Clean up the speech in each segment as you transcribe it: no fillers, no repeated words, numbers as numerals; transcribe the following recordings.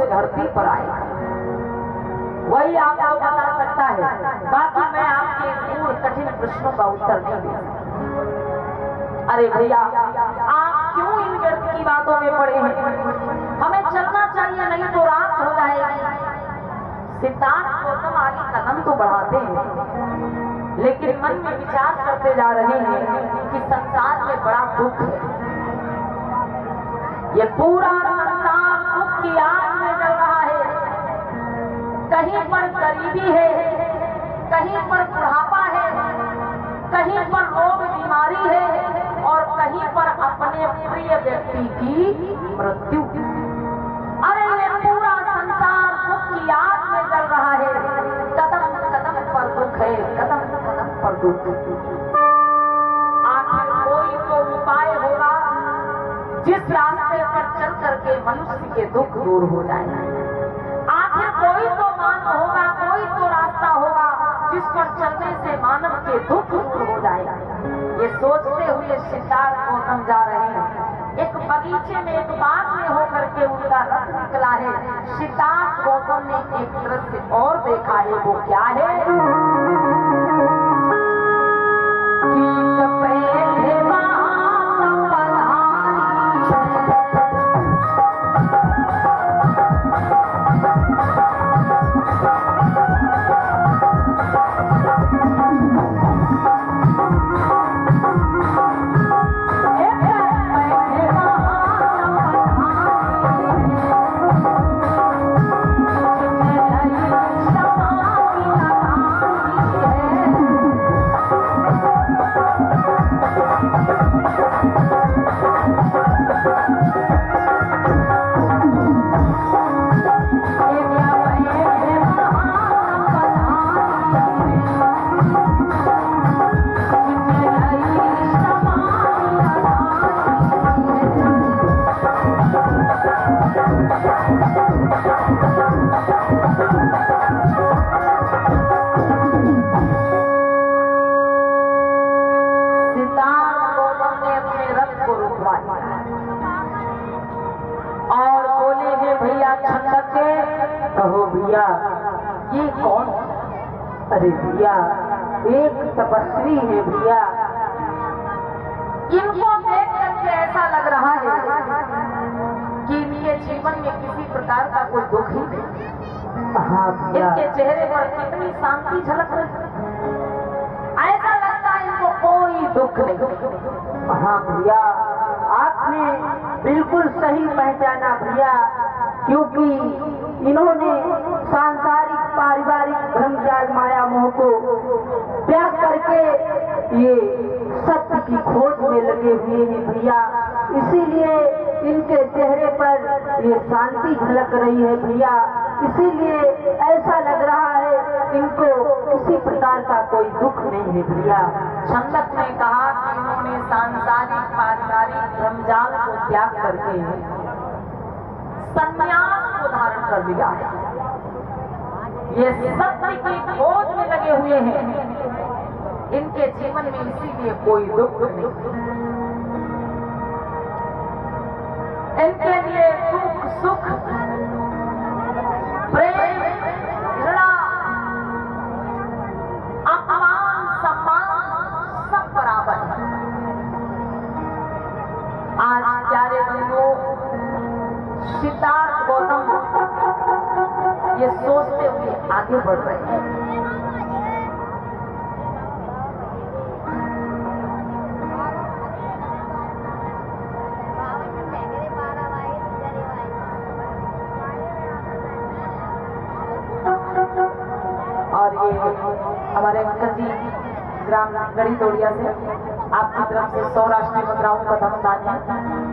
धरती पर आए वही आपको बता सकता है। बाकी मैं आपके पूर्ण कठिन प्रश्नों का उत्तर नहीं दे सकता। अरे भैया, आप क्यों इन व्यर्थ की बातों में पड़े हैं? हमें चलना चाहिए, नहीं तो रात हो जाएगी। सिद्धार्थ गौतम आगे कदम तो बढ़ाते हैं, लेकिन मन में विचार करते जा रहे हैं कि संसार में बड़ा दुख है। ये पूरा संसार दुख की आग में जल रहा है। कहीं पर गरीबी है, कहीं पर बुढ़ापा है, कहीं पर रोग बीमारी है और कहीं पर अपने प्रिय व्यक्ति की मृत्यु। अरे ये पूरा संसार दुख की आग में जल रहा है। कदम कदम पर दुख है, कदम कदम पर दुख। आखिर कोई तो उपाय होगा जिस रास्ते पर चल करके मनुष्य के दुख दूर हो जाए। आखिर कोई तो मार्ग होगा, कोई तो रास्ता होगा जिस पर चलने से मानव के दुख दूर हो जाएगा। ये सोचते हुए सिद्धार्थ गौतम जा रहे हैं। एक बगीचे में एक बाग में होकर के उनका रथ निकला है। सिद्धार्थ गौतम ने एक दृश्य और देखा है। वो क्या है? ये कौन? अरे भैया, एक तपस्वी है भैया। इनको देख करके ऐसा लग रहा है कि इनके जीवन में किसी प्रकार का कोई दुख ही नहीं। हाँ भैया, इनके चेहरे पर कितनी शांति झलक रही। ऐसा लगता है इनको कोई दुख नहीं। हाँ भैया, आपने बिल्कुल सही पहचाना भैया, क्योंकि इन्होंने सांसारिक पारिवारिक भ्रमजाल माया मोह को त्याग करके ये सत्य की खोज में लगे हुए हैं भैया। इसीलिए इनके चेहरे पर ये शांति झलक रही है भैया। इसीलिए ऐसा लग रहा है इनको किसी प्रकार का कोई दुख नहीं है भैया। छंदक ने कहा कि इन्होंने सांसारिक पारिवारिक भ्रमजाल को त्याग करके संन्यास को धारण कर लिया है। ये सत्य की खोज में लगे हुए हैं। इनके जीवन में इसीलिए कोई दुख नहीं। इनके लिए दुख सुख प्रेम घृणा अपमान सम्मान सब बराबर है। आज प्यारे बंधुओं, सिद्धार्थ गौतम ये सोचते हुए आगे बढ़ रहे हैं। और ये हमारे अंकल जी ग्राम गढ़ी तोड़िया से आपकी तरफ से 100 राष्ट्रीय मुद्राओं का धनदान है।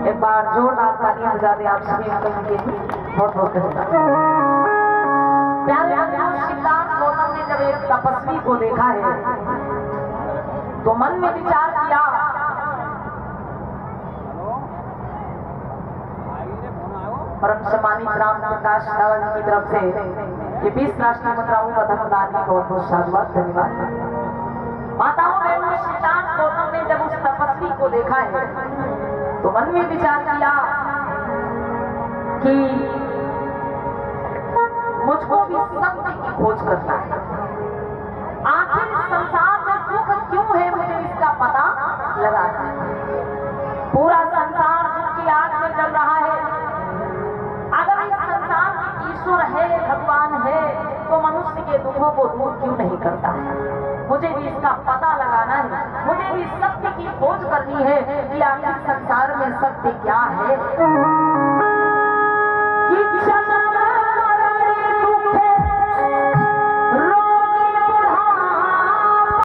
एक बार जोरदार तालियां बजा दें आप सभी अंकल जी के लिए। बहुत बहुत धन्यवाद। सिद्धार्थ गौतम ने जब एक तपस्वी को देखा है तो मन में विचार किया, परम सम्मानित राम प्रकाश रावल की तरफ से ये 20 राष्ट्रीय मुद्राओं का धन्यवाद की बहुत बहुत साधुवाद धन्यवाद। माताओं बहनों, श्रीकांत गौतम ने जब उस तपस्वी को देखा है तो मन में विचार किया कि मुझको भी सत्य की खोज करना है। आखिर संसार में दुख क्यों है, मुझे इसका पता लगाना है। पूरा संसार दुख की आग में जल रहा है। अगर इस संसार में ईश्वर है, भगवान है, तो मनुष्य के दुखों को दूर क्यों नहीं करता है। मुझे भी इसका पता लगाना है, मुझे भी सत्य की खोज करनी है कि आखिर संसार में सत्य क्या है। कि